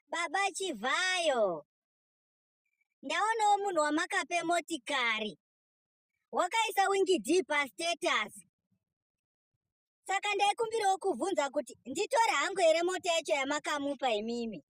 Baba Chivayo, ndaonawo munhu wamakape motikari wakaisa wingidhi pastatus. Saka ndaikumbirawo kuvhunza kuti nditore hangu here mota yacho yamakamupa imimi.